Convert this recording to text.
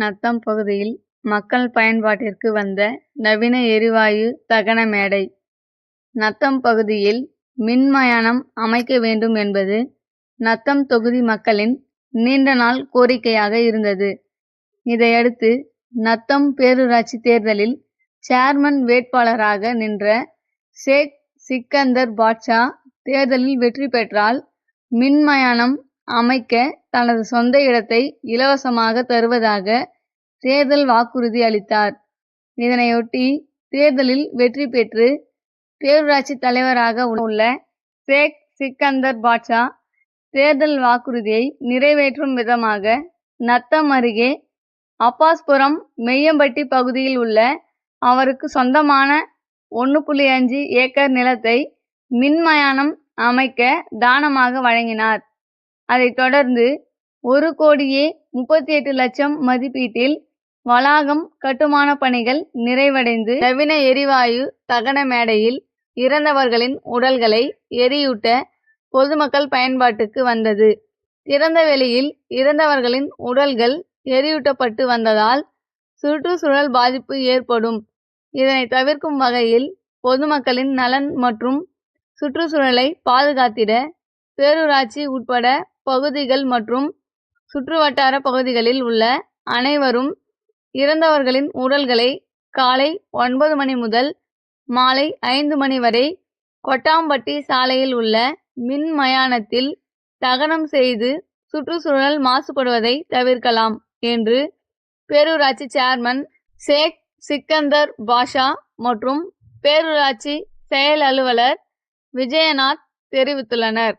நத்தம் பகுதியில் மக்கள் பயன்பாட்டிற்கு வந்த நவீன எரிவாயு தகன மேடை. நத்தம் பகுதியில் மின்மயானம் அமைக்க வேண்டும் என்பது நத்தம் தொகுதி மக்களின் நீண்ட நாள் கோரிக்கையாக இருந்தது. இதையடுத்து நத்தம் பேரூராட்சி தேர்தலில் சேர்மன் வேட்பாளராக நின்ற ஷேக் சிக்கந்தர் பாட்ஷா தேர்தலில் வெற்றி பெற்றால் மின்மயானம் அமைக்க தனது சொந்த இடத்தை இலவசமாக தருவதாக தேர்தல் வாக்குறுதி அளித்தார். இதனையொட்டி தேர்தலில் வெற்றி பெற்று பேரூராட்சி தலைவராக உள்ள ஷேக் சிக்கந்தர் பாட்ஷா தேர்தல் வாக்குறுதியை நிறைவேற்றும் விதமாக நத்தம் அருகே அப்பாஸ்புரம் மெய்யம்பட்டி பகுதியில் உள்ள அவருக்கு சொந்தமான 1.5 ஏக்கர் நிலத்தை மின்மயானம் அமைக்க தானமாக வழங்கினார். அதைத் தொடர்ந்து 1,38,00,000 மதிப்பீட்டில் வளாகம் கட்டுமான பணிகள் நிறைவடைந்து நவீன எரிவாயு தகன மேடையில் இறந்தவர்களின் உடல்களை எரியூட்ட பொதுமக்கள் பயன்பாட்டுக்கு வந்தது. திறந்த வெளியில் இறந்தவர்களின் உடல்கள் எரியூட்டப்பட்டு வந்ததால் சுற்றுச்சூழல் பாதிப்பு ஏற்படும். இதனை தவிர்க்கும் வகையில் பொதுமக்களின் நலன் மற்றும் சுற்றுச்சூழலை பாதுகாத்திட பேரூராட்சி உட்பட பகுதிகள் மற்றும் சுற்றுவட்டார பகுதிகளில் உள்ள அனைவரும் இறந்தவர்களின் உடல்களை காலை 9 மணி முதல் மாலை 5 மணி வரை கொட்டாம்பட்டி சாலையில் உள்ள மின் மயானத்தில் தகனம் செய்து சுற்றுச்சூழல் மாசுபடுவதை தவிர்க்கலாம் என்று பேரூராட்சி சேர்மன் ஷேக் சிக்கந்தர் பாட்ஷா மற்றும் பேரூராட்சி செயல் அலுவலர் விஜயநாத் தெரிவித்துள்ளனர்.